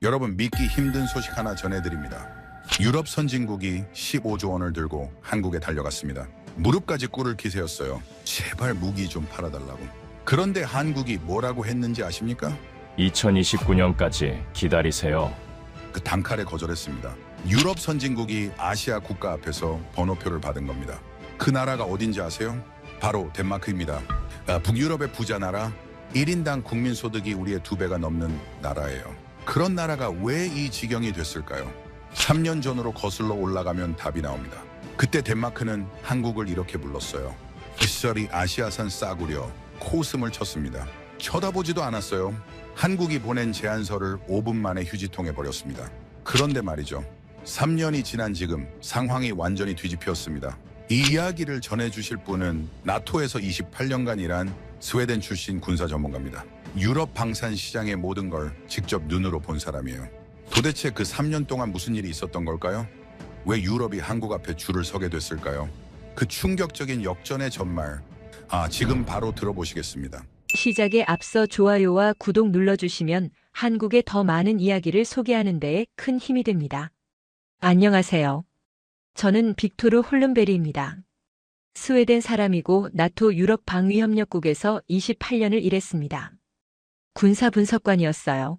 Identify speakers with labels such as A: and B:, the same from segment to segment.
A: 여러분, 믿기 힘든 소식 하나 전해드립니다. 유럽 선진국이 15조 원을 들고 한국에 달려갔습니다. 무릎까지 꿇을 기세였어요. 제발 무기 좀 팔아달라고. 그런데 한국이 뭐라고 했는지 아십니까?
B: 2029년까지 기다리세요.
A: 그 단칼에 거절했습니다. 유럽 선진국이 아시아 국가 앞에서 번호표를 받은 겁니다. 그 나라가 어딘지 아세요? 바로 덴마크입니다. 북유럽의 부자 나라, 1인당 국민소득이 우리의 2배가 넘는 나라예요. 그런 나라가 왜 이 지경이 됐을까요? 3년 전으로 거슬러 올라가면 답이 나옵니다. 그때 덴마크는 한국을 이렇게 불렀어요. 빗설이 아시아산 싸구려, 코웃음을 쳤습니다. 쳐다보지도 않았어요. 한국이 보낸 제안서를 5분 만에 휴지통에 버렸습니다. 그런데 말이죠. 3년이 지난 지금 상황이 완전히 뒤집혔습니다. 이 이야기를 전해주실 분은 나토에서 28년간 일한 스웨덴 출신 군사 전문가입니다. 유럽 방산 시장의 모든 걸 직접 눈으로 본 사람이에요. 도대체 그 3년 동안 무슨 일이 있었던 걸까요? 왜 유럽이 한국 앞에 줄을 서게 됐을까요? 그 충격적인 역전의 전말, 지금 바로 들어보시겠습니다.
C: 시작에 앞서 좋아요와 구독 눌러주시면 한국의 더 많은 이야기를 소개하는 데에 큰 힘이 됩니다. 안녕하세요. 저는 빅토르 홀른베리입니다. 스웨덴 사람이고 나토 유럽 방위협력국에서 28년을 일했습니다. 군사 분석관이었어요.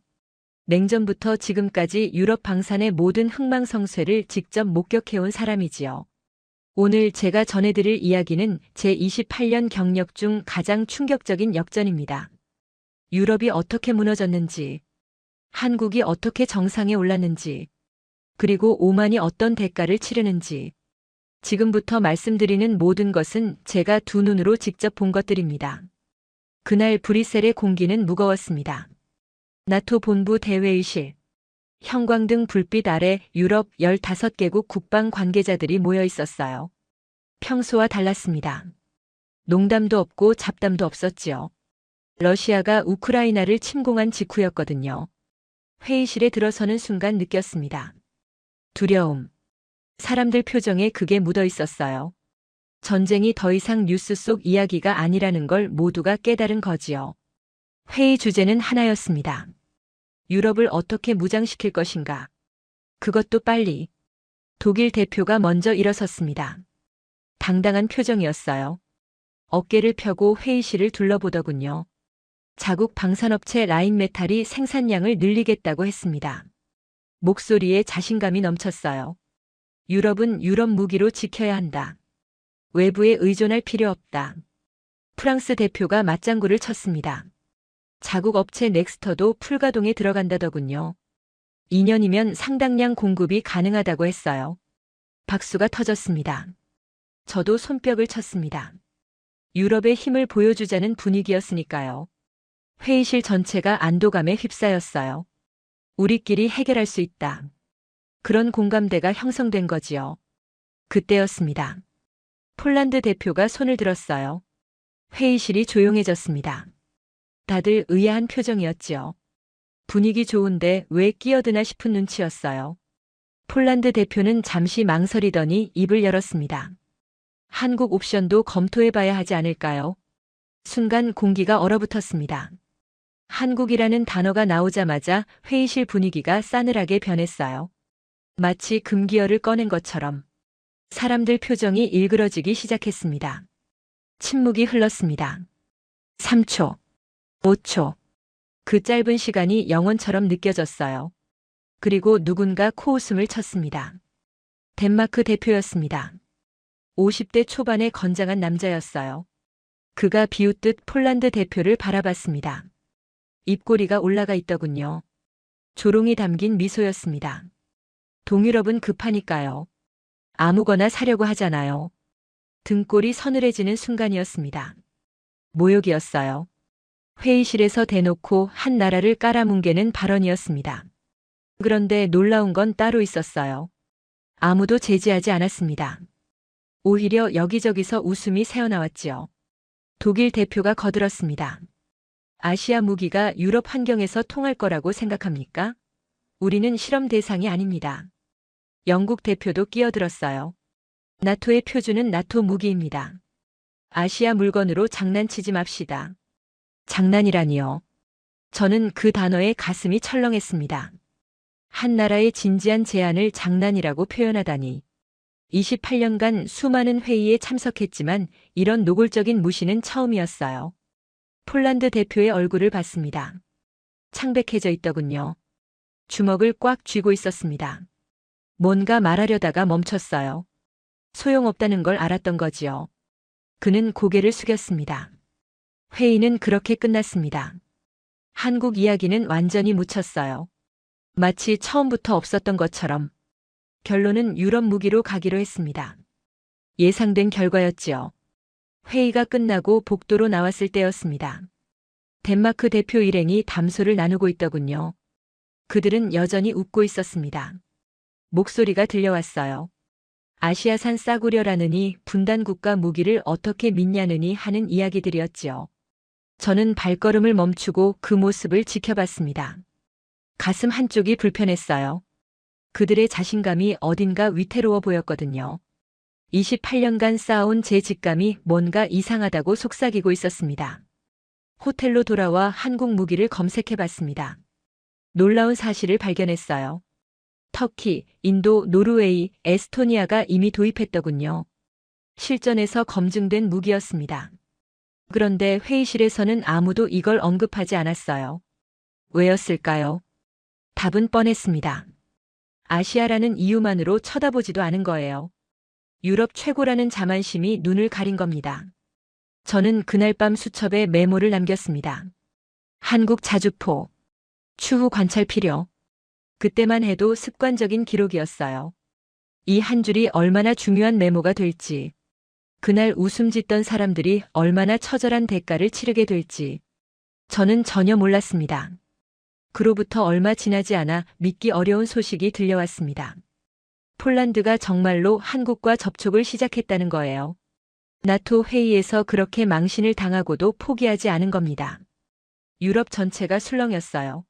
C: 냉전부터 지금까지 유럽 방산의 모든 흥망성쇠를 직접 목격해온 사람이지요. 오늘 제가 전해드릴 이야기는 제 28년 경력 중 가장 충격적인 역전입니다. 유럽이 어떻게 무너졌는지, 한국이 어떻게 정상에 올랐는지, 그리고 오만이 어떤 대가를 치르는지, 지금부터 말씀드리는 모든 것은 제가 두 눈으로 직접 본 것들입니다. 그날 브뤼셀의 공기는 무거웠습니다. 나토 본부 대회의실, 형광등 불빛 아래 유럽 15개국 국방 관계자들이 모여 있었어요. 평소와 달랐습니다. 농담도 없고 잡담도 없었지요. 러시아가 우크라이나를 침공한 직후였거든요. 회의실에 들어서는 순간 느꼈습니다. 두려움. 사람들 표정에 그게 묻어 있었어요. 전쟁이 더 이상 뉴스 속 이야기가 아니라는 걸 모두가 깨달은 거지요. 회의 주제는 하나였습니다. 유럽을 어떻게 무장시킬 것인가. 그것도 빨리. 독일 대표가 먼저 일어섰습니다. 당당한 표정이었어요. 어깨를 펴고 회의실을 둘러보더군요. 자국 방산업체 라인메탈이 생산량을 늘리겠다고 했습니다. 목소리에 자신감이 넘쳤어요. 유럽은 유럽 무기로 지켜야 한다. 외부에 의존할 필요 없다. 프랑스 대표가 맞장구를 쳤습니다. 자국 업체 넥스터도 풀가동에 들어간다더군요. 2년이면 상당량 공급이 가능하다고 했어요. 박수가 터졌습니다. 저도 손뼉을 쳤습니다. 유럽의 힘을 보여주자는 분위기였으니까요. 회의실 전체가 안도감에 휩싸였어요. 우리끼리 해결할 수 있다. 그런 공감대가 형성된 거지요. 그때였습니다. 폴란드 대표가 손을 들었어요. 회의실이 조용해졌습니다. 다들 의아한 표정이었지요. 분위기 좋은데 왜 끼어드나 싶은 눈치였어요. 폴란드 대표는 잠시 망설이더니 입을 열었습니다. 한국 옵션도 검토해봐야 하지 않을까요? 순간 공기가 얼어붙었습니다. 한국이라는 단어가 나오자마자 회의실 분위기가 싸늘하게 변했어요. 마치 금기어를 꺼낸 것처럼. 사람들 표정이 일그러지기 시작했습니다. 침묵이 흘렀습니다. 3초, 5초. 그 짧은 시간이 영원처럼 느껴졌어요. 그리고 누군가 코웃음을 쳤습니다. 덴마크 대표였습니다. 50대 초반의 건장한 남자였어요. 그가 비웃듯 폴란드 대표를 바라봤습니다. 입꼬리가 올라가 있더군요. 조롱이 담긴 미소였습니다. 동유럽은 급하니까요. 아무거나 사려고 하잖아요. 등골이 서늘해지는 순간이었습니다. 모욕이었어요. 회의실에서 대놓고 한 나라를 깔아뭉개는 발언이었습니다. 그런데 놀라운 건 따로 있었어요. 아무도 제지하지 않았습니다. 오히려 여기저기서 웃음이 새어나왔지요. 독일 대표가 거들었습니다. 아시아 무기가 유럽 환경에서 통할 거라고 생각합니까? 우리는 실험 대상이 아닙니다. 영국 대표도 끼어들었어요. 나토의 표준은 나토 무기입니다. 아시아 물건으로 장난치지 맙시다. 장난이라니요. 저는 그 단어에 가슴이 철렁했습니다. 한 나라의 진지한 제안을 장난이라고 표현하다니. 28년간 수많은 회의에 참석했지만 이런 노골적인 무시는 처음이었어요. 폴란드 대표의 얼굴을 봤습니다. 창백해져 있더군요. 주먹을 꽉 쥐고 있었습니다. 뭔가 말하려다가 멈췄어요. 소용없다는 걸 알았던 거지요. 그는 고개를 숙였습니다. 회의는 그렇게 끝났습니다. 한국 이야기는 완전히 묻혔어요. 마치 처음부터 없었던 것처럼. 결론은 유럽 무기로 가기로 했습니다. 예상된 결과였지요. 회의가 끝나고 복도로 나왔을 때였습니다. 덴마크 대표 일행이 담소를 나누고 있더군요. 그들은 여전히 웃고 있었습니다. 목소리가 들려왔어요. 아시아산 싸구려라느니 분단국가 무기를 어떻게 믿냐느니 하는 이야기들이었지요. 저는 발걸음을 멈추고 그 모습을 지켜봤습니다. 가슴 한쪽이 불편했어요. 그들의 자신감이 어딘가 위태로워 보였거든요. 28년간 쌓아온 제 직감이 뭔가 이상하다고 속삭이고 있었습니다. 호텔로 돌아와 한국 무기를 검색해봤습니다. 놀라운 사실을 발견했어요. 터키, 인도, 노르웨이, 에스토니아가 이미 도입했더군요. 실전에서 검증된 무기였습니다. 그런데 회의실에서는 아무도 이걸 언급하지 않았어요. 왜였을까요? 답은 뻔했습니다. 아시아라는 이유만으로 쳐다보지도 않은 거예요. 유럽 최고라는 자만심이 눈을 가린 겁니다. 저는 그날 밤 수첩에 메모를 남겼습니다. 한국 자주포. 추후 관찰 필요. 그때만 해도 습관적인 기록이었어요. 이 한 줄이 얼마나 중요한 메모가 될지, 그날 웃음 짓던 사람들이 얼마나 처절한 대가를 치르게 될지, 저는 전혀 몰랐습니다. 그로부터 얼마 지나지 않아 믿기 어려운 소식이 들려왔습니다. 폴란드가 정말로 한국과 접촉을 시작했다는 거예요. 나토 회의에서 그렇게 망신을 당하고도 포기하지 않은 겁니다. 유럽 전체가 술렁였어요.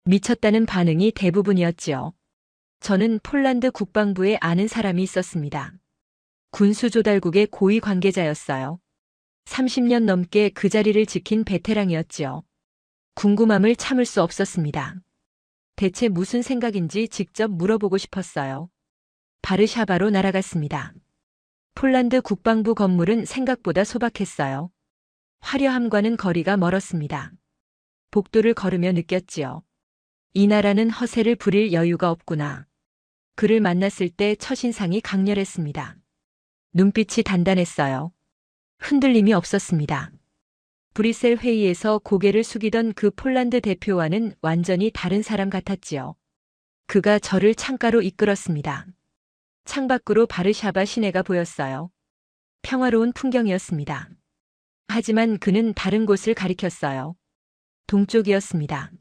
C: 미쳤다는 반응이 대부분이었지요. 저는 폴란드 국방부에 아는 사람이 있었습니다. 군수조달국의 고위 관계자였어요. 30년 넘게 그 자리를 지킨 베테랑이었지요. 궁금함을 참을 수 없었습니다. 대체 무슨 생각인지 직접 물어보고 싶었어요. 바르샤바로 날아갔습니다. 폴란드 국방부 건물은 생각보다 소박했어요. 화려함과는 거리가 멀었습니다. 복도를 걸으며 느꼈지요. 이 나라는 허세를 부릴 여유가 없구나. 그를 만났을 때 첫인상이 강렬했습니다. 눈빛이 단단했어요. 흔들림이 없었습니다. 브뤼셀 회의에서 고개를 숙이던 그 폴란드 대표와는 완전히 다른 사람 같았지요. 그가 저를 창가로 이끌었습니다. 창밖으로 바르샤바 시내가 보였어요. 평화로운 풍경이었습니다. 하지만 그는 다른 곳을 가리켰어요. 동쪽이었습니다.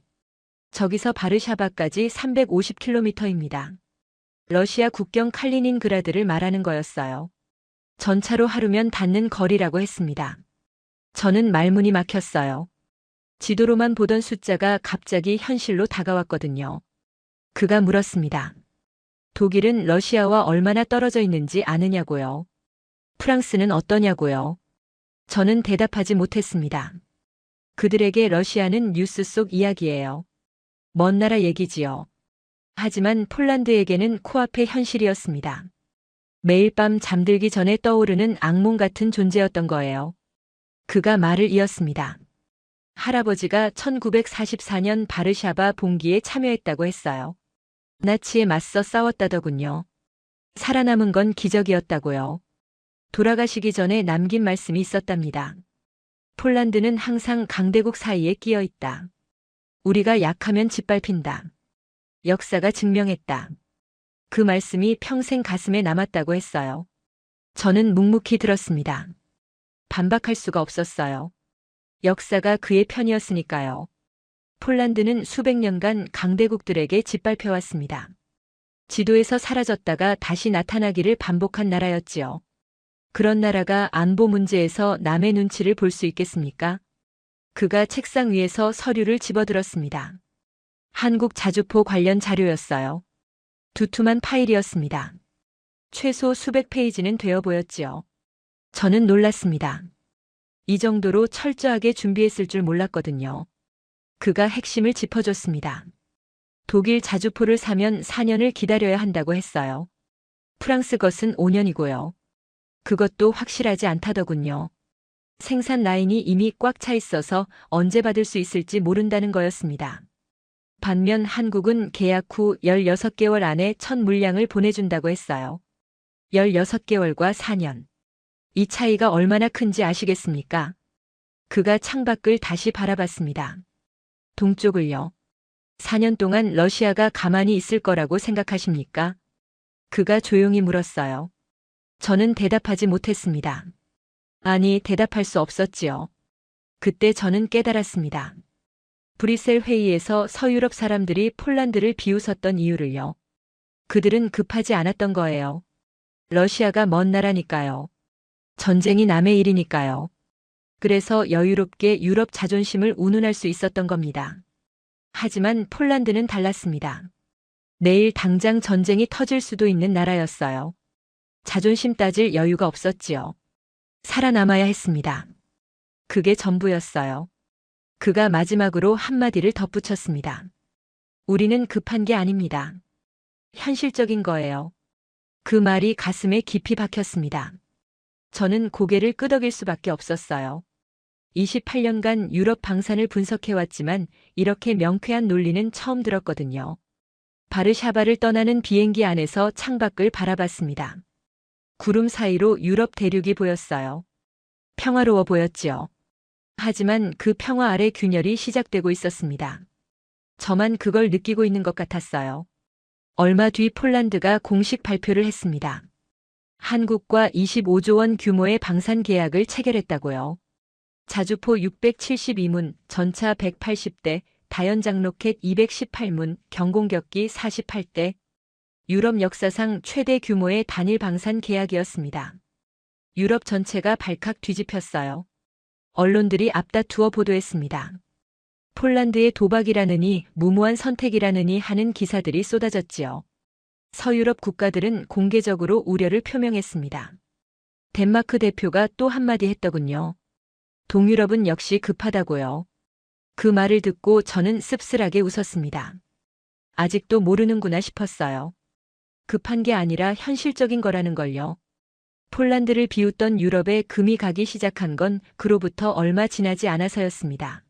C: 저기서 바르샤바까지 350km입니다. 러시아 국경 칼리닌그라드를 말하는 거였어요. 전차로 하루면 닿는 거리라고 했습니다. 저는 말문이 막혔어요. 지도로만 보던 숫자가 갑자기 현실로 다가왔거든요. 그가 물었습니다. 독일은 러시아와 얼마나 떨어져 있는지 아느냐고요. 프랑스는 어떠냐고요. 저는 대답하지 못했습니다. 그들에게 러시아는 뉴스 속 이야기예요. 먼 나라 얘기지요. 하지만 폴란드에게는 코앞의 현실이었습니다. 매일 밤 잠들기 전에 떠오르는 악몽 같은 존재였던 거예요. 그가 말을 이었습니다. 할아버지가 1944년 바르샤바 봉기에 참여했다고 했어요. 나치에 맞서 싸웠다더군요. 살아남은 건 기적이었다고요. 돌아가시기 전에 남긴 말씀이 있었답니다. 폴란드는 항상 강대국 사이에 끼어 있다. 우리가 약하면 짓밟힌다. 역사가 증명했다. 그 말씀이 평생 가슴에 남았다고 했어요. 저는 묵묵히 들었습니다. 반박할 수가 없었어요. 역사가 그의 편이었으니까요. 폴란드는 수백 년간 강대국들에게 짓밟혀왔습니다. 지도에서 사라졌다가 다시 나타나기를 반복한 나라였지요. 그런 나라가 안보 문제에서 남의 눈치를 볼 수 있겠습니까? 그가 책상 위에서 서류를 집어들었습니다. 한국 자주포 관련 자료였어요. 두툼한 파일이었습니다. 최소 수백 페이지는 되어 보였지요. 저는 놀랐습니다. 이 정도로 철저하게 준비했을 줄 몰랐거든요. 그가 핵심을 짚어줬습니다. 독일 자주포를 사면 4년을 기다려야 한다고 했어요. 프랑스 것은 5년이고요. 그것도 확실하지 않다더군요. 생산 라인이 이미 꽉 차 있어서 언제 받을 수 있을지 모른다는 거였습니다. 반면 한국은 계약 후 16개월 안에 첫 물량을 보내준다고 했어요. 16개월과 4년. 이 차이가 얼마나 큰지 아시겠습니까? 그가 창밖을 다시 바라봤습니다. 동쪽을요. 4년 동안 러시아가 가만히 있을 거라고 생각하십니까? 그가 조용히 물었어요. 저는 대답하지 못했습니다. 아니, 대답할 수 없었지요. 그때 저는 깨달았습니다. 브뤼셀 회의에서 서유럽 사람들이 폴란드를 비웃었던 이유를요. 그들은 급하지 않았던 거예요. 러시아가 먼 나라니까요. 전쟁이 남의 일이니까요. 그래서 여유롭게 유럽 자존심을 운운할 수 있었던 겁니다. 하지만 폴란드는 달랐습니다. 내일 당장 전쟁이 터질 수도 있는 나라였어요. 자존심 따질 여유가 없었지요. 살아남아야 했습니다. 그게 전부였어요. 그가 마지막으로 한마디를 덧붙였습니다. 우리는 급한 게 아닙니다. 현실적인 거예요. 그 말이 가슴에 깊이 박혔습니다. 저는 고개를 끄덕일 수밖에 없었어요. 28년간 유럽 방산을 분석해왔지만 이렇게 명쾌한 논리는 처음 들었거든요. 바르샤바를 떠나는 비행기 안에서 창밖을 바라봤습니다. 구름 사이로 유럽 대륙이 보였어요. 평화로워 보였지요. 하지만 그 평화 아래 균열이 시작되고 있었습니다. 저만 그걸 느끼고 있는 것 같았어요. 얼마 뒤 폴란드가 공식 발표를 했습니다. 한국과 25조 원 규모의 방산 계약을 체결했다고요. 자주포 672문, 전차 180대, 다연장 로켓 218문, 경공격기 48대, 유럽 역사상 최대 규모의 단일 방산 계약이었습니다. 유럽 전체가 발칵 뒤집혔어요. 언론들이 앞다투어 보도했습니다. 폴란드의 도박이라느니 무모한 선택이라느니 하는 기사들이 쏟아졌지요. 서유럽 국가들은 공개적으로 우려를 표명했습니다. 덴마크 대표가 또 한마디 했더군요. 동유럽은 역시 급하다고요. 그 말을 듣고 저는 씁쓸하게 웃었습니다. 아직도 모르는구나 싶었어요. 급한 게 아니라 현실적인 거라는 걸요. 폴란드를 비웃던 유럽에 금이 가기 시작한 건 그로부터 얼마 지나지 않아서였습니다.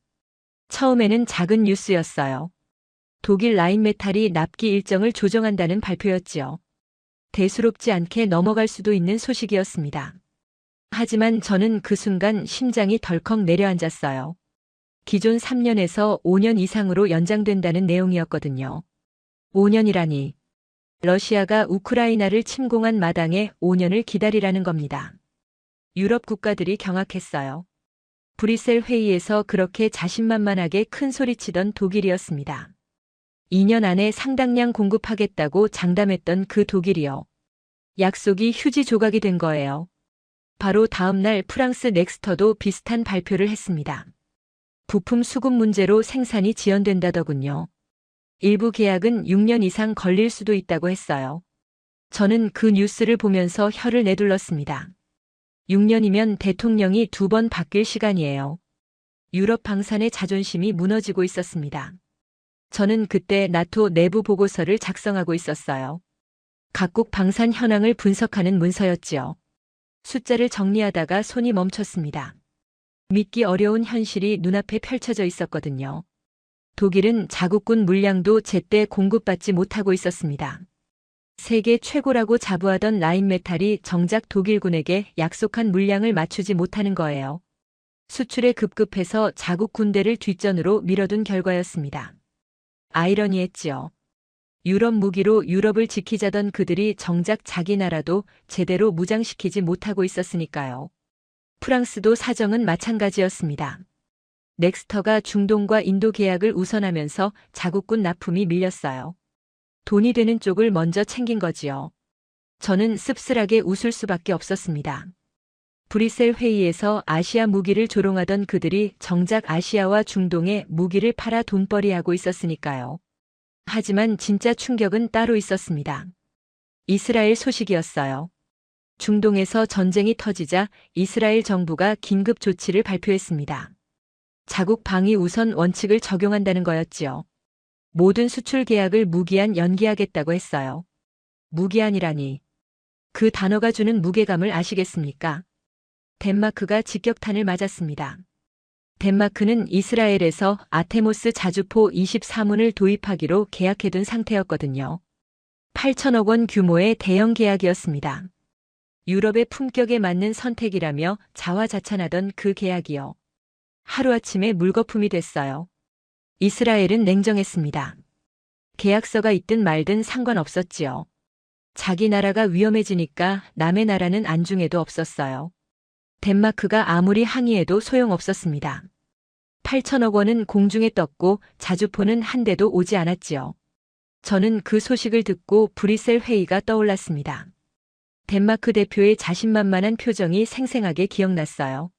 C: 처음에는 작은 뉴스였어요. 독일 라인메탈이 납기 일정을 조정한다는 발표였지요. 대수롭지 않게 넘어갈 수도 있는 소식이었습니다. 하지만 저는 그 순간 심장이 덜컥 내려앉았어요. 기존 3년에서 5년 이상으로 연장된다는 내용이었거든요. 5년이라니. 러시아가 우크라이나를 침공한 마당에 5년을 기다리라는 겁니다. 유럽 국가들이 경악했어요. 브뤼셀 회의에서 그렇게 자신만만하게 큰 소리치던 독일이었습니다. 2년 안에 상당량 공급하겠다고 장담했던 그 독일이요. 약속이 휴지 조각이 된 거예요. 바로 다음 날 프랑스 넥스터도 비슷한 발표를 했습니다. 부품 수급 문제로 생산이 지연된다더군요. 일부 계약은 6년 이상 걸릴 수도 있다고 했어요. 저는 그 뉴스를 보면서 혀를 내둘렀습니다. 6년이면 대통령이 2번 바뀔 시간이에요. 유럽 방산의 자존심이 무너지고 있었습니다. 저는 그때 나토 내부 보고서를 작성하고 있었어요. 각국 방산 현황을 분석하는 문서였지요. 숫자를 정리하다가 손이 멈췄습니다. 믿기 어려운 현실이 눈앞에 펼쳐져 있었거든요. 독일은 자국군 물량도 제때 공급받지 못하고 있었습니다. 세계 최고라고 자부하던 라인메탈이 정작 독일군에게 약속한 물량을 맞추지 못하는 거예요. 수출에 급급해서 자국 군대를 뒷전으로 밀어둔 결과였습니다. 아이러니했지요. 유럽 무기로 유럽을 지키자던 그들이 정작 자기 나라도 제대로 무장시키지 못하고 있었으니까요. 프랑스도 사정은 마찬가지였습니다. 넥스터가 중동과 인도 계약을 우선하면서 자국군 납품이 밀렸어요. 돈이 되는 쪽을 먼저 챙긴 거지요. 저는 씁쓸하게 웃을 수밖에 없었습니다. 브뤼셀 회의에서 아시아 무기를 조롱하던 그들이 정작 아시아와 중동에 무기를 팔아 돈벌이하고 있었으니까요. 하지만 진짜 충격은 따로 있었습니다. 이스라엘 소식이었어요. 중동에서 전쟁이 터지자 이스라엘 정부가 긴급 조치를 발표했습니다. 자국 방위 우선 원칙을 적용한다는 거였지요. 모든 수출 계약을 무기한 연기하겠다고 했어요. 무기한이라니. 그 단어가 주는 무게감을 아시겠습니까? 덴마크가 직격탄을 맞았습니다. 덴마크는 이스라엘에서 아테모스 자주포 24문을 도입하기로 계약해둔 상태였거든요. 8천억 원 규모의 대형 계약이었습니다. 유럽의 품격에 맞는 선택이라며 자화자찬하던 그 계약이요. 하루아침에 물거품이 됐어요. 이스라엘은 냉정했습니다. 계약서가 있든 말든 상관없었지요. 자기 나라가 위험해지니까 남의 나라는 안중에도 없었어요. 덴마크가 아무리 항의해도 소용없었습니다. 8천억 원은 공중에 떴고 자주포는 한 대도 오지 않았지요. 저는 그 소식을 듣고 브뤼셀 회의가 떠올랐습니다. 덴마크 대표의 자신만만한 표정이 생생하게 기억났어요.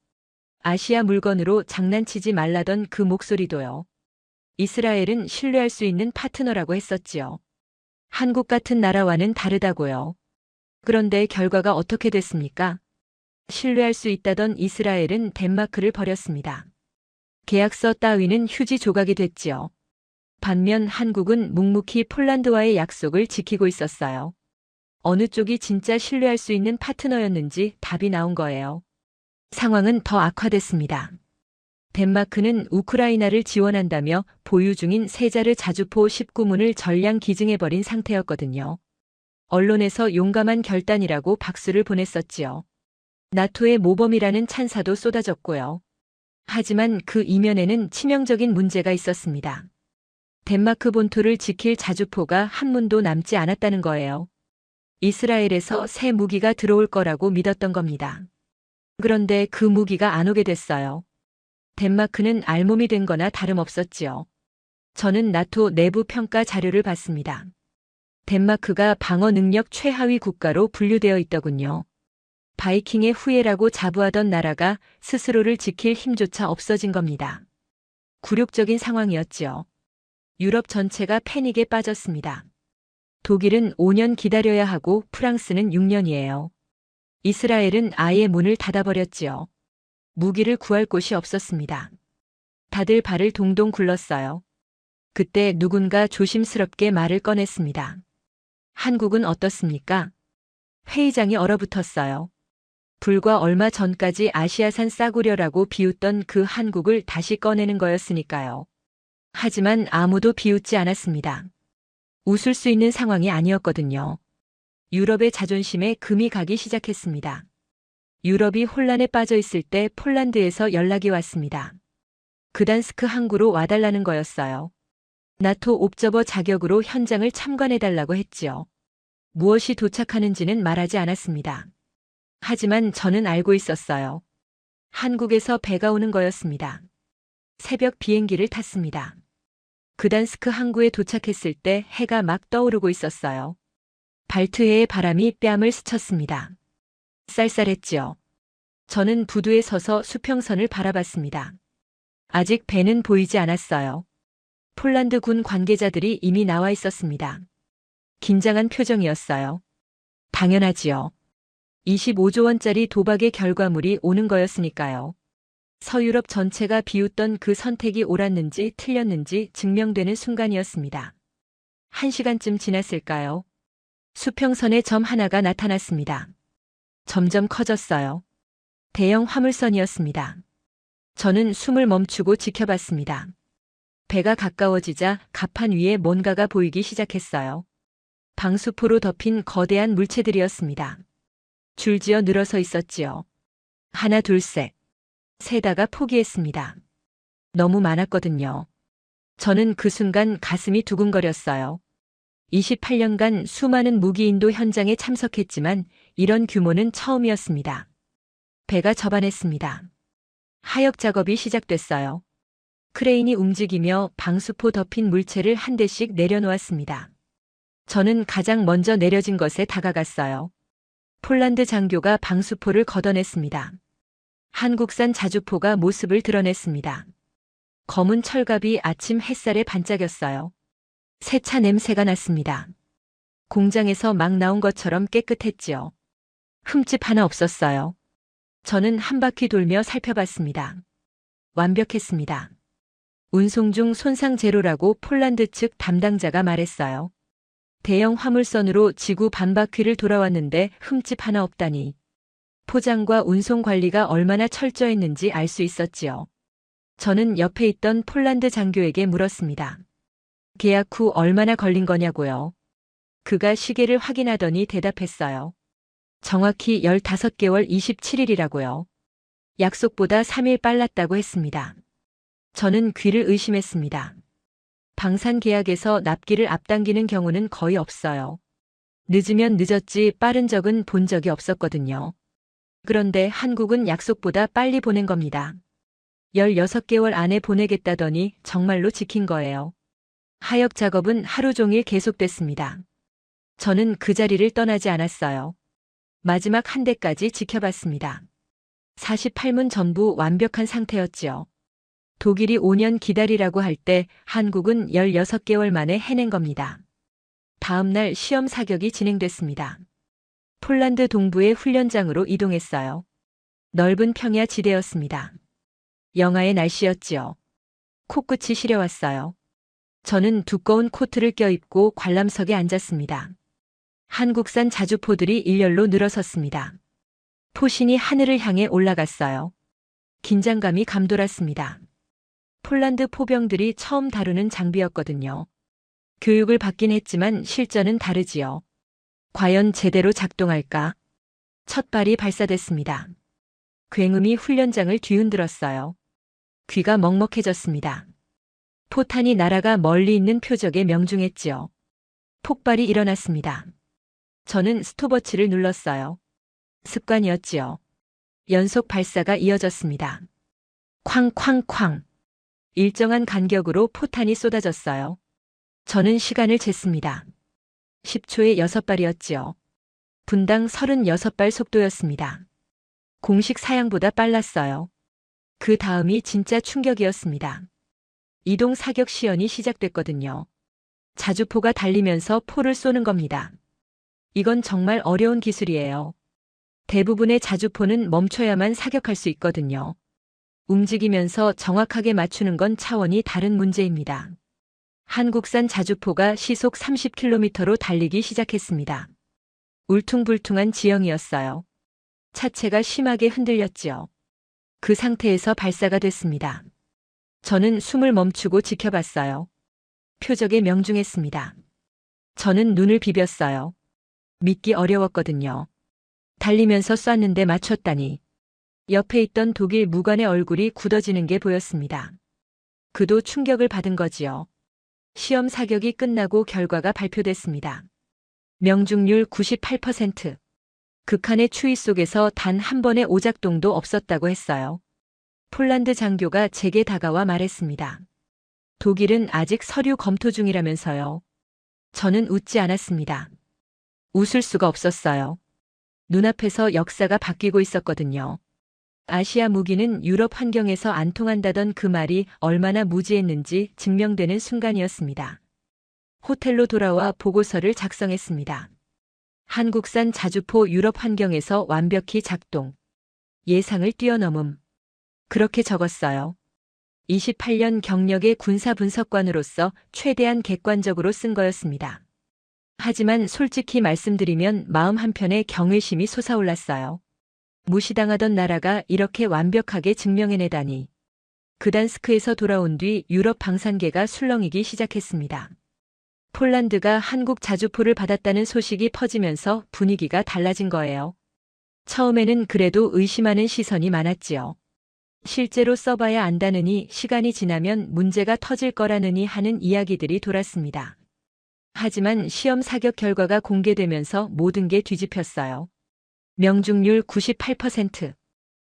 C: 아시아 물건으로 장난치지 말라던 그 목소리도요. 이스라엘은 신뢰할 수 있는 파트너라고 했었지요. 한국 같은 나라와는 다르다고요. 그런데 결과가 어떻게 됐습니까? 신뢰할 수 있다던 이스라엘은 덴마크를 버렸습니다. 계약서 따위는 휴지 조각이 됐지요. 반면 한국은 묵묵히 폴란드와의 약속을 지키고 있었어요. 어느 쪽이 진짜 신뢰할 수 있는 파트너였는지 답이 나온 거예요. 상황은 더 악화됐습니다. 덴마크는 우크라이나를 지원한다며 보유 중인 세자르 자주포 19문을 전량 기증해버린 상태였거든요. 언론에서 용감한 결단이라고 박수를 보냈었지요. 나토의 모범이라는 찬사도 쏟아졌고요. 하지만 그 이면에는 치명적인 문제가 있었습니다. 덴마크 본토를 지킬 자주포가 한 문도 남지 않았다는 거예요. 이스라엘에서 새 무기가 들어올 거라고 믿었던 겁니다. 그런데 그 무기가 안 오게 됐어요. 덴마크는 알몸이 된 거나 다름없었지요. 저는 나토 내부 평가 자료를 봤습니다. 덴마크가 방어 능력 최하위 국가로 분류되어 있더군요. 바이킹의 후예라고 자부하던 나라가 스스로를 지킬 힘조차 없어진 겁니다. 굴욕적인 상황이었지요. 유럽 전체가 패닉에 빠졌습니다. 독일은 5년 기다려야 하고 프랑스는 6년이에요. 이스라엘은 아예 문을 닫아버렸지요. 무기를 구할 곳이 없었습니다. 다들 발을 동동 굴렀어요. 그때 누군가 조심스럽게 말을 꺼냈습니다. 한국은 어떻습니까? 회의장이 얼어붙었어요. 불과 얼마 전까지 아시아산 싸구려라고 비웃던 그 한국을 다시 꺼내는 거였으니까요. 하지만 아무도 비웃지 않았습니다. 웃을 수 있는 상황이 아니었거든요. 유럽의 자존심에 금이 가기 시작했습니다. 유럽이 혼란에 빠져 있을 때 폴란드에서 연락이 왔습니다. 그단스크 항구로 와달라는 거였어요. 나토 옵저버 자격으로 현장을 참관해달라고 했지요. 무엇이 도착하는지는 말하지 않았습니다. 하지만 저는 알고 있었어요. 한국에서 배가 오는 거였습니다. 새벽 비행기를 탔습니다. 그단스크 항구에 도착했을 때 해가 막 떠오르고 있었어요. 발트해의 바람이 뺨을 스쳤습니다. 쌀쌀했지요. 저는 부두에 서서 수평선을 바라봤습니다. 아직 배는 보이지 않았어요. 폴란드 군 관계자들이 이미 나와 있었습니다. 긴장한 표정이었어요. 당연하지요. 25조 원짜리 도박의 결과물이 오는 거였으니까요. 서유럽 전체가 비웃던 그 선택이 옳았는지 틀렸는지 증명되는 순간이었습니다. 1시간쯤 지났을까요? 수평선의 점 하나가 나타났습니다. 점점 커졌어요. 대형 화물선이었습니다. 저는 숨을 멈추고 지켜봤습니다. 배가 가까워지자 갑판 위에 뭔가가 보이기 시작했어요. 방수포로 덮인 거대한 물체들이었습니다. 줄지어 늘어서 있었지요. 하나, 둘, 셋. 세다가 포기했습니다. 너무 많았거든요. 저는 그 순간 가슴이 두근거렸어요. 28년간 수많은 무기인도 현장에 참석했지만 이런 규모는 처음이었습니다. 배가 접안했습니다. 하역 작업이 시작됐어요. 크레인이 움직이며 방수포 덮인 물체를 한 대씩 내려놓았습니다. 저는 가장 먼저 내려진 것에 다가갔어요. 폴란드 장교가 방수포를 걷어냈습니다. 한국산 자주포가 모습을 드러냈습니다. 검은 철갑이 아침 햇살에 반짝였어요. 새 차 냄새가 났습니다. 공장에서 막 나온 것처럼 깨끗했지요. 흠집 하나 없었어요. 저는 한 바퀴 돌며 살펴봤습니다. 완벽했습니다. 운송 중 손상 제로라고 폴란드 측 담당자가 말했어요. 대형 화물선으로 지구 반바퀴를 돌아왔는데 흠집 하나 없다니. 포장과 운송 관리가 얼마나 철저했는지 알 수 있었지요. 저는 옆에 있던 폴란드 장교에게 물었습니다. 계약 후 얼마나 걸린 거냐고요. 그가 시계를 확인하더니 대답했어요. 정확히 15개월 27일이라고요. 약속보다 3일 빨랐다고 했습니다. 저는 귀를 의심했습니다. 방산 계약에서 납기를 앞당기는 경우는 거의 없어요. 늦으면 늦었지 빠른 적은 본 적이 없었거든요. 그런데 한국은 약속보다 빨리 보낸 겁니다. 16개월 안에 보내겠다더니 정말로 지킨 거예요. 하역 작업은 하루 종일 계속됐습니다. 저는 그 자리를 떠나지 않았어요. 마지막 한 대까지 지켜봤습니다. 48문 전부 완벽한 상태였지요. 독일이 5년 기다리라고 할 때 한국은 16개월 만에 해낸 겁니다. 다음 날 시험 사격이 진행됐습니다. 폴란드 동부의 훈련장으로 이동했어요. 넓은 평야 지대였습니다. 영하의 날씨였지요. 코끝이 시려왔어요. 저는 두꺼운 코트를 껴입고 관람석에 앉았습니다. 한국산 자주포들이 일렬로 늘어섰습니다. 포신이 하늘을 향해 올라갔어요. 긴장감이 감돌았습니다. 폴란드 포병들이 처음 다루는 장비였거든요. 교육을 받긴 했지만 실전은 다르지요. 과연 제대로 작동할까? 첫 발이 발사됐습니다. 굉음이 훈련장을 뒤흔들었어요. 귀가 먹먹해졌습니다. 포탄이 날아가 멀리 있는 표적에 명중했지요. 폭발이 일어났습니다. 저는 스톱워치를 눌렀어요. 습관이었지요. 연속 발사가 이어졌습니다. 쾅쾅쾅. 일정한 간격으로 포탄이 쏟아졌어요. 저는 시간을 쟀습니다. 10초에 6발이었지요. 분당 36발 속도였습니다. 공식 사양보다 빨랐어요. 그 다음이 진짜 충격이었습니다. 이동 사격 시연이 시작됐거든요. 자주포가 달리면서 포를 쏘는 겁니다. 이건 정말 어려운 기술이에요. 대부분의 자주포는 멈춰야만 사격할 수 있거든요. 움직이면서 정확하게 맞추는 건 차원이 다른 문제입니다. 한국산 자주포가 시속 30km로 달리기 시작했습니다. 울퉁불퉁한 지형이었어요. 차체가 심하게 흔들렸지요. 그 상태에서 발사가 됐습니다. 저는 숨을 멈추고 지켜봤어요. 표적에 명중했습니다. 저는 눈을 비볐어요. 믿기 어려웠거든요. 달리면서 쐈는데 맞췄다니. 옆에 있던 독일 무관의 얼굴이 굳어지는 게 보였습니다. 그도 충격을 받은 거지요. 시험 사격이 끝나고 결과가 발표됐습니다. 명중률 98%. 극한의 추위 속에서 단 한 번의 오작동도 없었다고 했어요. 폴란드 장교가 제게 다가와 말했습니다. 독일은 아직 서류 검토 중이라면서요. 저는 웃지 않았습니다. 웃을 수가 없었어요. 눈앞에서 역사가 바뀌고 있었거든요. 아시아 무기는 유럽 환경에서 안 통한다던 그 말이 얼마나 무지했는지 증명되는 순간이었습니다. 호텔로 돌아와 보고서를 작성했습니다. 한국산 자주포 유럽 환경에서 완벽히 작동. 예상을 뛰어넘음. 그렇게 적었어요. 28년 경력의 군사분석관으로서 최대한 객관적으로 쓴 거였습니다. 하지만 솔직히 말씀드리면 마음 한편에 경외심이 솟아올랐어요. 무시당하던 나라가 이렇게 완벽하게 증명해내다니. 그단스크에서 돌아온 뒤 유럽 방산계가 술렁이기 시작했습니다. 폴란드가 한국 자주포를 받았다는 소식이 퍼지면서 분위기가 달라진 거예요. 처음에는 그래도 의심하는 시선이 많았지요. 실제로 써봐야 안다느니 시간이 지나면 문제가 터질 거라느니 하는 이야기들이 돌았습니다. 하지만 시험 사격 결과가 공개되면서 모든 게 뒤집혔어요. 명중률 98%.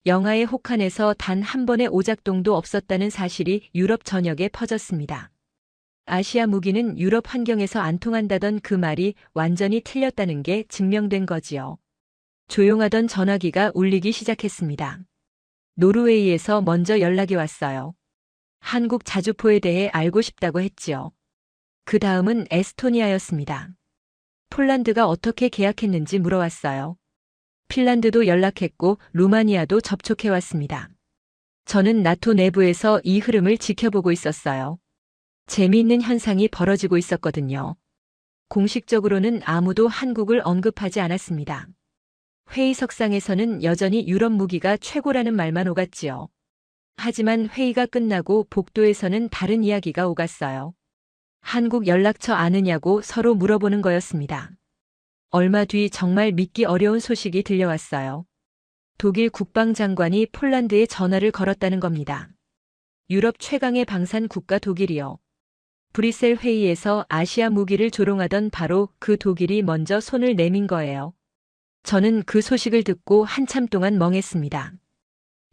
C: 영하의 혹한에서 단 한 번의 오작동도 없었다는 사실이 유럽 전역에 퍼졌습니다. 아시아 무기는 유럽 환경에서 안 통한다던 그 말이 완전히 틀렸다는 게 증명된 거지요. 조용하던 전화기가 울리기 시작했습니다. 노르웨이에서 먼저 연락이 왔어요. 한국 자주포에 대해 알고 싶다고 했지요. 그 다음은 에스토니아였습니다. 폴란드가 어떻게 계약했는지 물어왔어요. 핀란드도 연락했고 루마니아도 접촉해왔습니다. 저는 나토 내부에서 이 흐름을 지켜보고 있었어요. 재미있는 현상이 벌어지고 있었거든요. 공식적으로는 아무도 한국을 언급하지 않았습니다. 회의석상에서는 여전히 유럽 무기가 최고라는 말만 오갔지요. 하지만 회의가 끝나고 복도에서는 다른 이야기가 오갔어요. 한국 연락처 아느냐고 서로 물어보는 거였습니다. 얼마 뒤 정말 믿기 어려운 소식이 들려왔어요. 독일 국방장관이 폴란드에 전화를 걸었다는 겁니다. 유럽 최강의 방산 국가 독일이요. 브뤼셀 회의에서 아시아 무기를 조롱하던 바로 그 독일이 먼저 손을 내민 거예요. 저는 그 소식을 듣고 한참 동안 멍했습니다.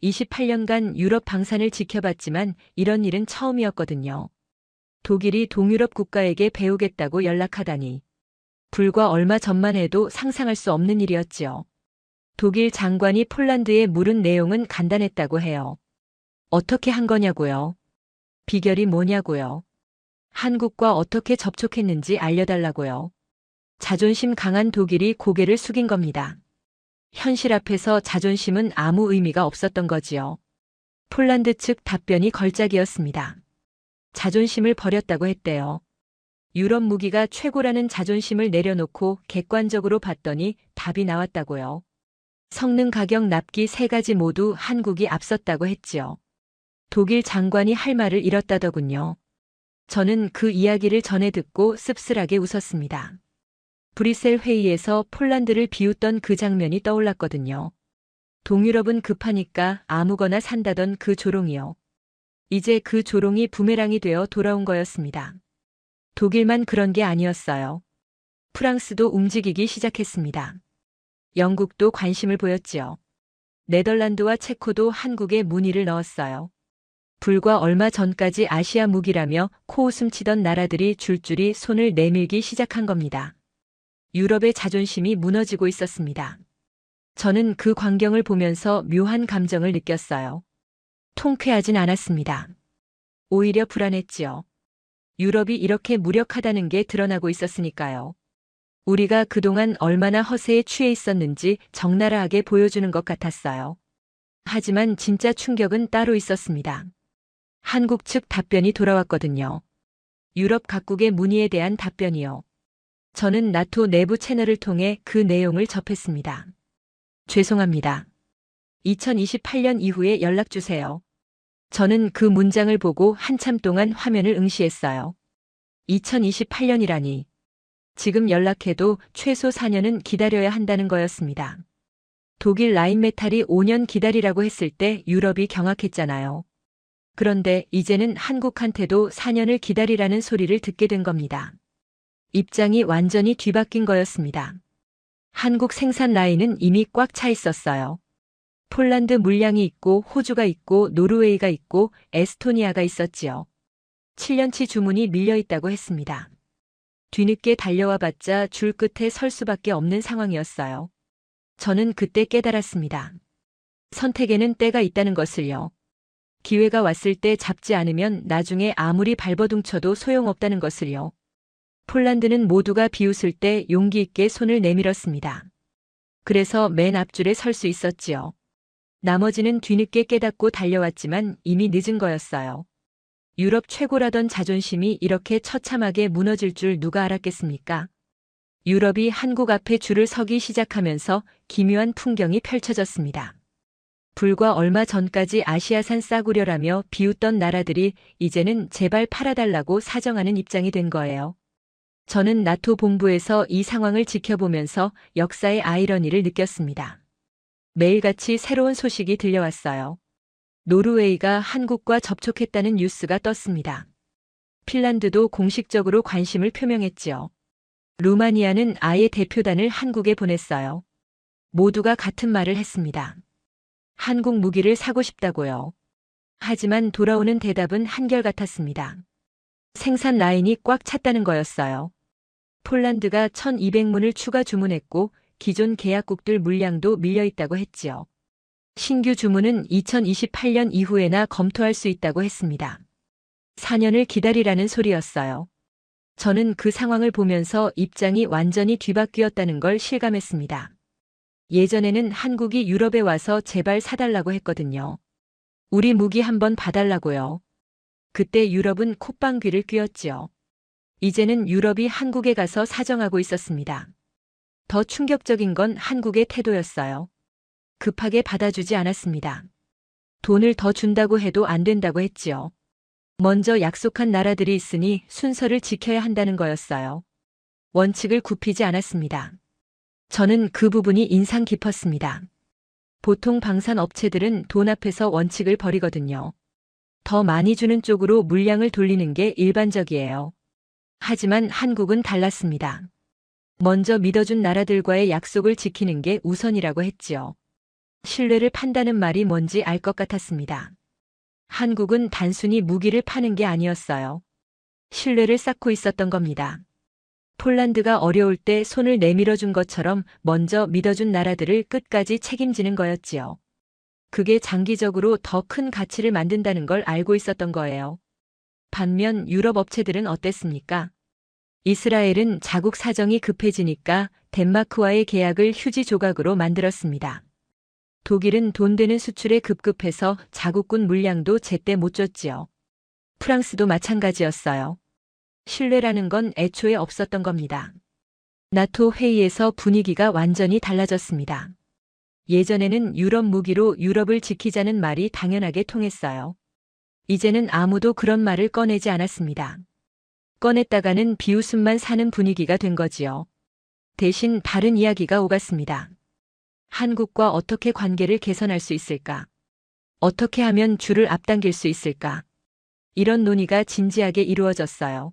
C: 28년간 유럽 방산을 지켜봤지만 이런 일은 처음이었거든요. 독일이 동유럽 국가에게 배우겠다고 연락하다니. 불과 얼마 전만 해도 상상할 수 없는 일이었지요. 독일 장관이 폴란드에 물은 내용은 간단했다고 해요. 어떻게 한 거냐고요? 비결이 뭐냐고요? 한국과 어떻게 접촉했는지 알려달라고요. 자존심 강한 독일이 고개를 숙인 겁니다. 현실 앞에서 자존심은 아무 의미가 없었던 거지요. 폴란드 측 답변이 걸작이었습니다. 자존심을 버렸다고 했대요. 유럽 무기가 최고라는 자존심을 내려놓고 객관적으로 봤더니 답이 나왔다고요. 성능, 가격, 납기 3가지 모두 한국이 앞섰다고 했지요. 독일 장관이 할 말을 잃었다더군요. 저는 그 이야기를 전해 듣고 씁쓸하게 웃었습니다. 브뤼셀 회의에서 폴란드를 비웃던 그 장면이 떠올랐거든요. 동유럽은 급하니까 아무거나 산다던 그 조롱이요. 이제 그 조롱이 부메랑이 되어 돌아온 거였습니다. 독일만 그런 게 아니었어요. 프랑스도 움직이기 시작했습니다. 영국도 관심을 보였지요. 네덜란드와 체코도 한국에 문의를 넣었어요. 불과 얼마 전까지 아시아 무기라며 코웃음 치던 나라들이 줄줄이 손을 내밀기 시작한 겁니다. 유럽의 자존심이 무너지고 있었습니다. 저는 그 광경을 보면서 묘한 감정을 느꼈어요. 통쾌하진 않았습니다. 오히려 불안했지요. 유럽이 이렇게 무력하다는 게 드러나고 있었으니까요. 우리가 그동안 얼마나 허세에 취해 있었는지 적나라하게 보여주는 것 같았어요. 하지만 진짜 충격은 따로 있었습니다. 한국 측 답변이 돌아왔거든요. 유럽 각국의 문의에 대한 답변이요. 저는 나토 내부 채널을 통해 그 내용을 접했습니다. 죄송합니다. 2028년 이후에 연락주세요. 저는 그 문장을 보고 한참 동안 화면을 응시했어요. 2028년이라니. 지금 연락해도 최소 4년은 기다려야 한다는 거였습니다. 독일 라인메탈이 5년 기다리라고 했을 때 유럽이 경악했잖아요. 그런데 이제는 한국한테도 4년을 기다리라는 소리를 듣게 된 겁니다. 입장이 완전히 뒤바뀐 거였습니다. 한국 생산 라인은 이미 꽉 차 있었어요. 폴란드 물량이 있고 호주가 있고 노르웨이가 있고 에스토니아가 있었지요. 7년치 주문이 밀려 있다고 했습니다. 뒤늦게 달려와 봤자 줄 끝에 설 수밖에 없는 상황이었어요. 저는 그때 깨달았습니다. 선택에는 때가 있다는 것을요. 기회가 왔을 때 잡지 않으면 나중에 아무리 발버둥쳐도 소용없다는 것을요. 폴란드는 모두가 비웃을 때 용기 있게 손을 내밀었습니다. 그래서 맨 앞줄에 설 수 있었지요. 나머지는 뒤늦게 깨닫고 달려왔지만 이미 늦은 거였어요. 유럽 최고라던 자존심이 이렇게 처참하게 무너질 줄 누가 알았겠습니까? 유럽이 한국 앞에 줄을 서기 시작하면서 기묘한 풍경이 펼쳐졌습니다. 불과 얼마 전까지 아시아산 싸구려라며 비웃던 나라들이 이제는 제발 팔아달라고 사정하는 입장이 된 거예요. 저는 나토 본부에서 이 상황을 지켜보면서 역사의 아이러니를 느꼈습니다. 매일같이 새로운 소식이 들려왔어요. 노르웨이가 한국과 접촉했다는 뉴스가 떴습니다. 핀란드도 공식적으로 관심을 표명했지요. 루마니아는 아예 대표단을 한국에 보냈어요. 모두가 같은 말을 했습니다. 한국 무기를 사고 싶다고요. 하지만 돌아오는 대답은 한결같았습니다. 생산 라인이 꽉 찼다는 거였어요. 폴란드가 1200문을 추가 주문했고 기존 계약국들 물량도 밀려있다고 했지요. 신규 주문은 2028년 이후에나 검토할 수 있다고 했습니다. 4년을 기다리라는 소리였어요. 저는 그 상황을 보면서 입장이 완전히 뒤바뀌었다는 걸 실감했습니다. 예전에는 한국이 유럽에 와서 제발 사달라고 했거든요. 우리 무기 한번 봐달라고요. 그때 유럽은 콧방귀를 뀌었지요. 이제는 유럽이 한국에 가서 사정하고 있었습니다. 더 충격적인 건 한국의 태도였어요. 급하게 받아주지 않았습니다. 돈을 더 준다고 해도 안 된다고 했지요. 먼저 약속한 나라들이 있으니 순서를 지켜야 한다는 거였어요. 원칙을 굽히지 않았습니다. 저는 그 부분이 인상 깊었습니다. 보통 방산 업체들은 돈 앞에서 원칙을 버리거든요. 더 많이 주는 쪽으로 물량을 돌리는 게 일반적이에요. 하지만 한국은 달랐습니다. 먼저 믿어준 나라들과의 약속을 지키는 게 우선이라고 했지요. 신뢰를 판다는 말이 뭔지 알 것 같았습니다. 한국은 단순히 무기를 파는 게 아니었어요. 신뢰를 쌓고 있었던 겁니다. 폴란드가 어려울 때 손을 내밀어 준 것처럼 먼저 믿어준 나라들을 끝까지 책임지는 거였지요. 그게 장기적으로 더 큰 가치를 만든다는 걸 알고 있었던 거예요. 반면 유럽 업체들은 어땠습니까? 이스라엘은 자국 사정이 급해지니까 덴마크와의 계약을 휴지 조각으로 만들었습니다. 독일은 돈 되는 수출에 급급해서 자국군 물량도 제때 못 줬지요. 프랑스도 마찬가지였어요. 신뢰라는 건 애초에 없었던 겁니다. 나토 회의에서 분위기가 완전히 달라졌습니다. 예전에는 유럽 무기로 유럽을 지키자는 말이 당연하게 통했어요. 이제는 아무도 그런 말을 꺼내지 않았습니다. 꺼냈다가는 비웃음만 사는 분위기가 된 거지요. 대신 다른 이야기가 오갔습니다. 한국과 어떻게 관계를 개선할 수 있을까? 어떻게 하면 줄을 앞당길 수 있을까? 이런 논의가 진지하게 이루어졌어요.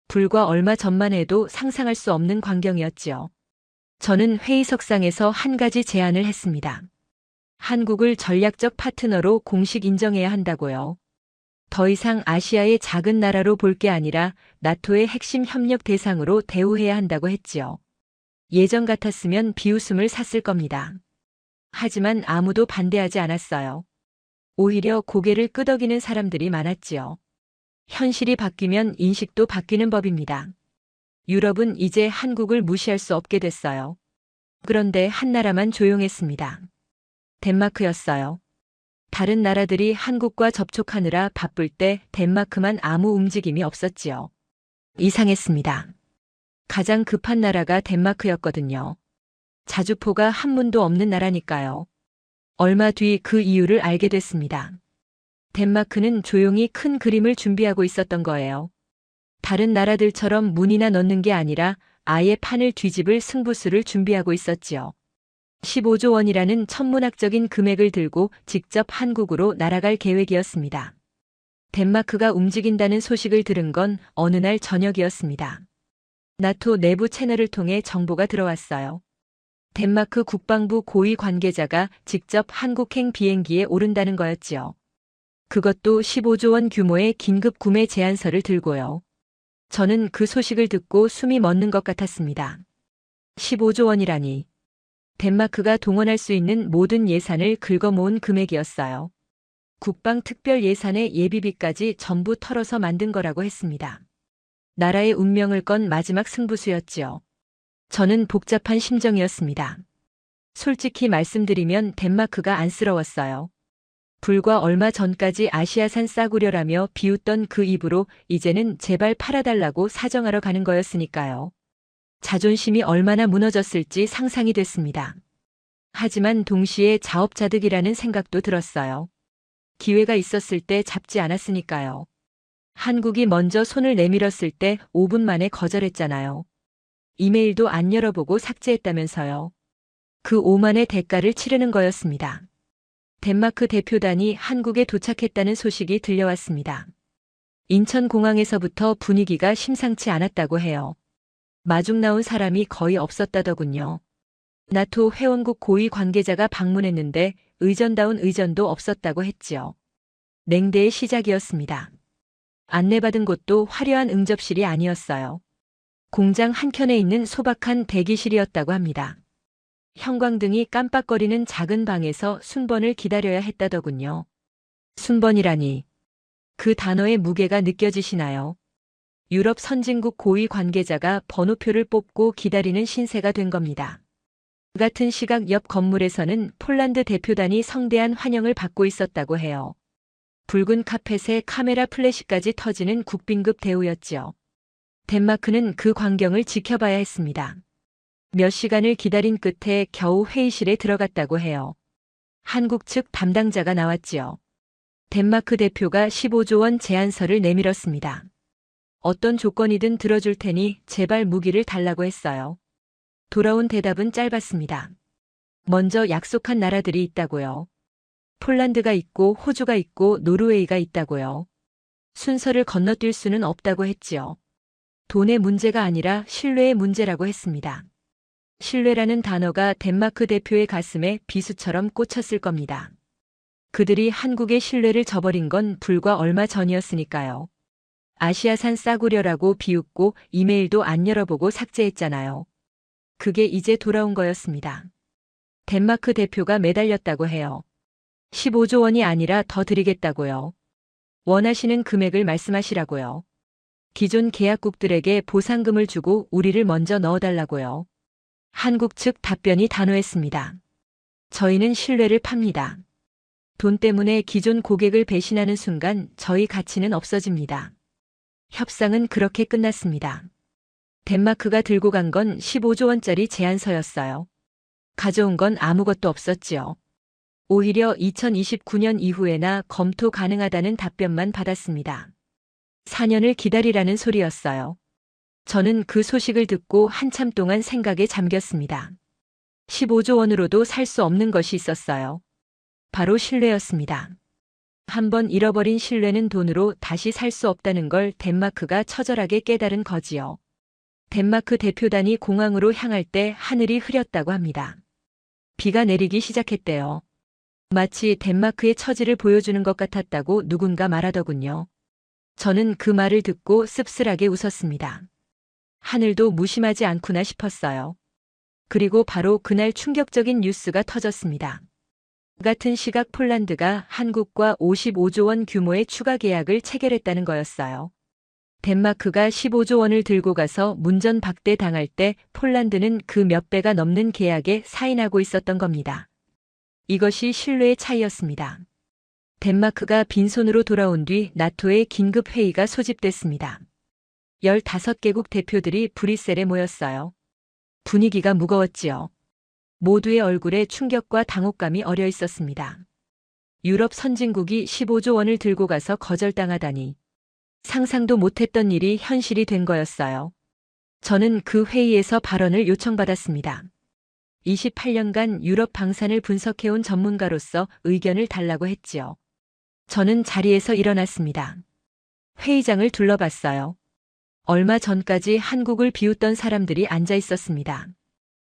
C: 불과 얼마 전만 해도 상상할 수 없는 광경이었지요. 저는 회의석상에서 한 가지 제안을 했습니다. 한국을 전략적 파트너로 공식 인정해야 한다고요. 더 이상 아시아의 작은 나라로 볼 게 아니라 나토의 핵심 협력 대상으로 대우해야 한다고 했지요. 예전 같았으면 비웃음을 샀을 겁니다. 하지만 아무도 반대하지 않았어요. 오히려 고개를 끄덕이는 사람들이 많았지요. 현실이 바뀌면 인식도 바뀌는 법입니다. 유럽은 이제 한국을 무시할 수 없게 됐어요. 그런데 한 나라만 조용했습니다. 덴마크였어요. 다른 나라들이 한국과 접촉하느라 바쁠 때 덴마크만 아무 움직임이 없었지요. 이상했습니다. 가장 급한 나라가 덴마크였거든요. 자주포가 한문도 없는 나라니까요. 얼마 뒤 그 이유를 알게 됐습니다. 덴마크는 조용히 큰 그림을 준비하고 있었던 거예요. 다른 나라들처럼 문이나 넣는 게 아니라 아예 판을 뒤집을 승부수를 준비하고 있었지요. 15조 원이라는 천문학적인 금액을 들고 직접 한국으로 날아갈 계획이었습니다. 덴마크가 움직인다는 소식을 들은 건 어느 날 저녁이었습니다. 나토 내부 채널을 통해 정보가 들어왔어요. 덴마크 국방부 고위 관계자가 직접 한국행 비행기에 오른다는 거였지요. 그것도 15조 원 규모의 긴급 구매 제안서를 들고요. 저는 그 소식을 듣고 숨이 멎는 것 같았습니다. 15조 원이라니. 덴마크가 동원할 수 있는 모든 예산을 긁어모은 금액이었어요. 국방 특별 예산의 예비비까지 전부 털어서 만든 거라고 했습니다. 나라의 운명을 건 마지막 승부수였지요. 저는 복잡한 심정이었습니다. 솔직히 말씀드리면 덴마크가 안쓰러웠어요. 불과 얼마 전까지 아시아산 싸구려라며 비웃던 그 입으로 이제는 제발 팔아달라고 사정하러 가는 거였으니까요. 자존심이 얼마나 무너졌을지 상상이 됐습니다. 하지만 동시에 자업자득이라는 생각도 들었어요. 기회가 있었을 때 잡지 않았으니까요. 한국이 먼저 손을 내밀었을 때 5분 만에 거절했잖아요. 이메일도 안 열어보고 삭제했다면서요. 그 오만의 대가를 치르는 거였습니다. 덴마크 대표단이 한국에 도착했다는 소식이 들려왔습니다. 인천공항에서부터 분위기가 심상치 않았다고 해요. 마중 나온 사람이 거의 없었다더군요. 나토 회원국 고위 관계자가 방문했는데 의전다운 의전도 없었다고 했지요. 냉대의 시작이었습니다. 안내받은 곳도 화려한 응접실이 아니었어요. 공장 한켠에 있는 소박한 대기실이었다고 합니다. 형광등이 깜빡거리는 작은 방에서 순번을 기다려야 했다더군요. 순번이라니. 그 단어의 무게가 느껴지시나요? 유럽 선진국 고위 관계자가 번호표를 뽑고 기다리는 신세가 된 겁니다. 같은 시각 옆 건물에서는 폴란드 대표단이 성대한 환영을 받고 있었다고 해요. 붉은 카펫에 카메라 플래시까지 터지는 국빈급 대우였지요. 덴마크는 그 광경을 지켜봐야 했습니다. 몇 시간을 기다린 끝에 겨우 회의실에 들어갔다고 해요. 한국 측 담당자가 나왔지요. 덴마크 대표가 15조 원 제안서를 내밀었습니다. 어떤 조건이든 들어줄 테니 제발 무기를 달라고 했어요. 돌아온 대답은 짧았습니다. 먼저 약속한 나라들이 있다고요. 폴란드가 있고 호주가 있고 노르웨이가 있다고요. 순서를 건너뛸 수는 없다고 했지요. 돈의 문제가 아니라 신뢰의 문제라고 했습니다. 신뢰라는 단어가 덴마크 대표의 가슴에 비수처럼 꽂혔을 겁니다. 그들이 한국의 신뢰를 저버린 건 불과 얼마 전이었으니까요. 아시아산 싸구려라고 비웃고 이메일도 안 열어보고 삭제했잖아요. 그게 이제 돌아온 거였습니다. 덴마크 대표가 매달렸다고 해요. 15조 원이 아니라 더 드리겠다고요. 원하시는 금액을 말씀하시라고요. 기존 계약국들에게 보상금을 주고 우리를 먼저 넣어달라고요. 한국 측 답변이 단호했습니다. 저희는 신뢰를 팝니다. 돈 때문에 기존 고객을 배신하는 순간 저희 가치는 없어집니다. 협상은 그렇게 끝났습니다. 덴마크가 들고 간 건 15조 원짜리 제안서였어요. 가져온 건 아무것도 없었지요. 오히려 2029년 이후에나 검토 가능하다는 답변만 받았습니다. 4년을 기다리라는 소리였어요. 저는 그 소식을 듣고 한참 동안 생각에 잠겼습니다. 15조 원으로도 살 수 없는 것이 있었어요. 바로 신뢰였습니다. 한번 잃어버린 신뢰는 돈으로 다시 살 수 없다는 걸 덴마크가 처절하게 깨달은 거지요. 덴마크 대표단이 공항으로 향할 때 하늘이 흐렸다고 합니다. 비가 내리기 시작했대요. 마치 덴마크의 처지를 보여주는 것 같았다고 누군가 말하더군요. 저는 그 말을 듣고 씁쓸하게 웃었습니다. 하늘도 무심하지 않구나 싶었어요. 그리고 바로 그날 충격적인 뉴스가 터졌습니다. 같은 시각 폴란드가 한국과 55조 원 규모의 추가 계약을 체결했다는 거였어요. 덴마크가 15조 원을 들고 가서 문전박대 당할 때 폴란드는 그 몇 배가 넘는 계약에 사인하고 있었던 겁니다. 이것이 신뢰의 차이였습니다. 덴마크가 빈손으로 돌아온 뒤 나토의 긴급 회의가 소집됐습니다. 15개국 대표들이 브뤼셀에 모였어요. 분위기가 무거웠지요. 모두의 얼굴에 충격과 당혹감이 어려 있었습니다. 유럽 선진국이 15조 원을 들고 가서 거절당하다니. 상상도 못했던 일이 현실이 된 거였어요. 저는 그 회의에서 발언을 요청받았습니다. 28년간 유럽 방산을 분석해온 전문가로서 의견을 달라고 했지요. 저는 자리에서 일어났습니다. 회의장을 둘러봤어요. 얼마 전까지 한국을 비웃던 사람들이 앉아 있었습니다.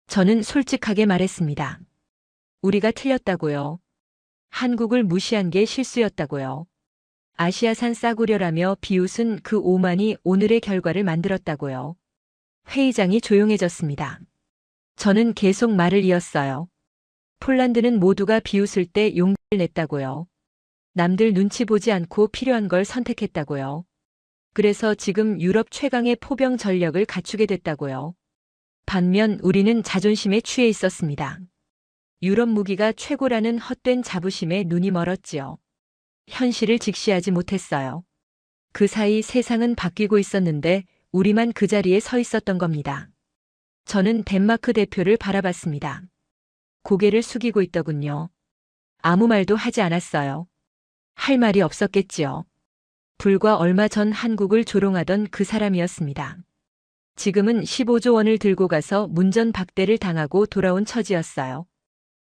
C: 저는 솔직하게 말했습니다. 우리가 틀렸다고요. 한국을 무시한 게 실수였다고요. 아시아산 싸구려라며 비웃은 그 오만이 오늘의 결과를 만들었다고요. 회의장이 조용해졌습니다. 저는 계속 말을 이었어요. 폴란드는 모두가 비웃을 때 용기를 냈다고요. 남들 눈치 보지 않고 필요한 걸 선택했다고요. 그래서 지금 유럽 최강의 포병 전력을 갖추게 됐다고요. 반면 우리는 자존심에 취해 있었습니다. 유럽 무기가 최고라는 헛된 자부심에 눈이 멀었지요. 현실을 직시하지 못했어요. 그 사이 세상은 바뀌고 있었는데 우리만 그 자리에 서 있었던 겁니다. 저는 덴마크 대표를 바라봤습니다. 고개를 숙이고 있더군요. 아무 말도 하지 않았어요. 할 말이 없었겠지요. 불과 얼마 전 한국을 조롱하던 그 사람이었습니다. 지금은 15조 원을 들고 가서 문전박대를 당하고 돌아온 처지였어요.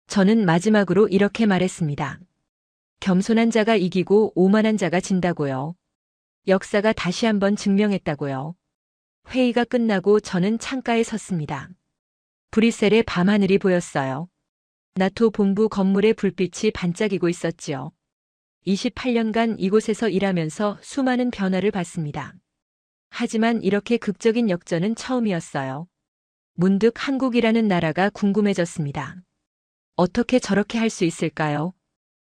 C: 저는 마지막으로 이렇게 말했습니다. 겸손한 자가 이기고 오만한 자가 진다고요. 역사가 다시 한번 증명했다고요. 회의가 끝나고 저는 창가에 섰습니다. 브뤼셀의 밤하늘이 보였어요. 나토 본부 건물의 불빛이 반짝이고 있었지요. 28년간 이곳에서 일하면서 수많은 변화를 봤습니다. 하지만 이렇게 극적인 역전은 처음이었어요. 문득 한국이라는 나라가 궁금해졌습니다. 어떻게 저렇게 할 수 있을까요?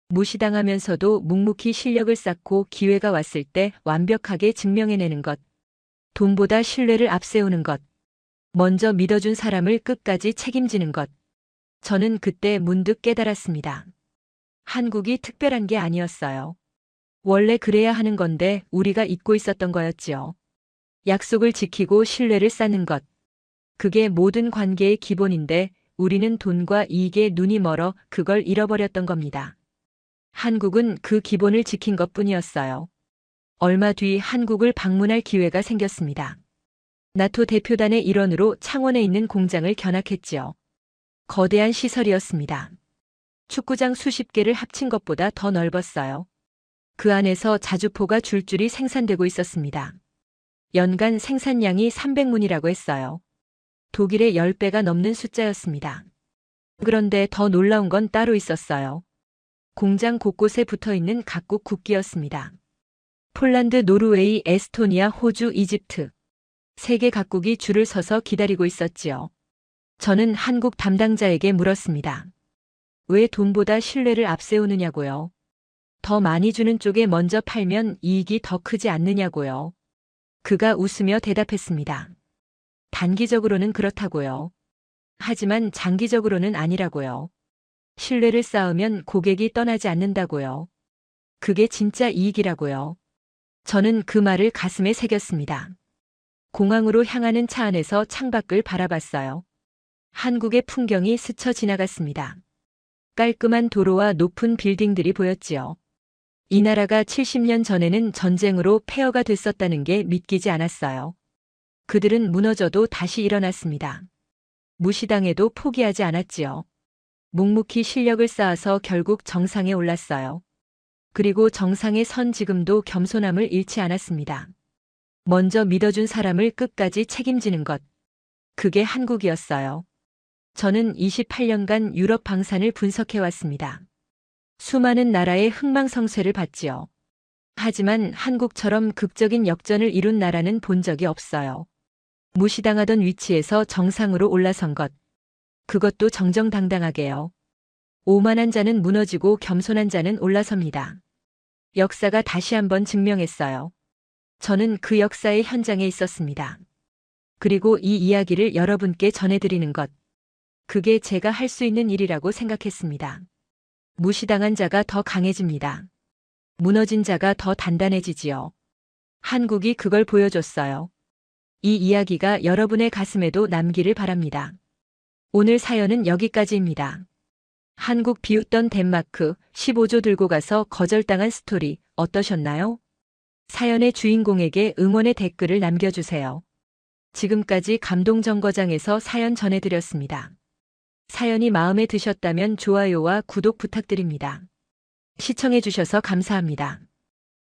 C: 무시당하면서도 묵묵히 실력을 쌓고 기회가 왔을 때 완벽하게 증명해내는 것. 돈보다 신뢰를 앞세우는 것. 먼저 믿어준 사람을 끝까지 책임지는 것. 저는 그때 문득 깨달았습니다. 한국이 특별한 게 아니었어요. 원래 그래야 하는 건데 우리가 잊고 있었던 거였지요. 약속을 지키고 신뢰를 쌓는 것. 그게 모든 관계의 기본인데 우리는 돈과 이익에 눈이 멀어 그걸 잃어버렸던 겁니다. 한국은 그 기본을 지킨 것뿐이었어요. 얼마 뒤 한국을 방문할 기회가 생겼습니다. 나토 대표단의 일원으로 창원에 있는 공장을 견학했지요. 거대한 시설이었습니다. 축구장 수십 개를 합친 것보다 더 넓었어요. 그 안에서 자주포가 줄줄이 생산되고 있었습니다. 연간 생산량이 300문이라고 했어요. 독일의 10배가 넘는 숫자였습니다. 그런데 더 놀라운 건 따로 있었어요. 공장 곳곳에 붙어있는 각국 국기였습니다. 폴란드, 노르웨이, 에스토니아, 호주, 이집트. 세계 각국이 줄을 서서 기다리고 있었지요. 저는 한국 담당자에게 물었습니다. 왜 돈보다 신뢰를 앞세우느냐고요. 더 많이 주는 쪽에 먼저 팔면 이익이 더 크지 않느냐고요. 그가 웃으며 대답했습니다. 단기적으로는 그렇다고요. 하지만 장기적으로는 아니라고요. 신뢰를 쌓으면 고객이 떠나지 않는다고요. 그게 진짜 이익이라고요. 저는 그 말을 가슴에 새겼습니다. 공항으로 향하는 차 안에서 창밖을 바라봤어요. 한국의 풍경이 스쳐 지나갔습니다. 깔끔한 도로와 높은 빌딩들이 보였지요. 이 나라가 70년 전에는 전쟁으로 폐허가 됐었다는 게 믿기지 않았어요. 그들은 무너져도 다시 일어났습니다. 무시당해도 포기하지 않았지요. 묵묵히 실력을 쌓아서 결국 정상에 올랐어요. 그리고 정상에 선 지금도 겸손함을 잃지 않았습니다. 먼저 믿어준 사람을 끝까지 책임지는 것. 그게 한국이었어요. 저는 28년간 유럽 방산을 분석해왔습니다. 수많은 나라의 흥망성쇠를 봤지요. 하지만 한국처럼 극적인 역전을 이룬 나라는 본 적이 없어요. 무시당하던 위치에서 정상으로 올라선 것. 그것도 정정당당하게요. 오만한 자는 무너지고 겸손한 자는 올라섭니다. 역사가 다시 한번 증명했어요. 저는 그 역사의 현장에 있었습니다. 그리고 이 이야기를 여러분께 전해드리는 것. 그게 제가 할 수 있는 일이라고 생각했습니다. 무시당한 자가 더 강해집니다. 무너진 자가 더 단단해지지요. 한국이 그걸 보여줬어요. 이 이야기가 여러분의 가슴에도 남기를 바랍니다. 오늘 사연은 여기까지입니다. 한국 비웃던 덴마크 15조 들고 가서 거절당한 스토리 어떠셨나요? 사연의 주인공에게 응원의 댓글을 남겨주세요. 지금까지 감동정거장에서 사연 전해드렸습니다. 사연이 마음에 드셨다면 좋아요와 구독 부탁드립니다. 시청해주셔서 감사합니다.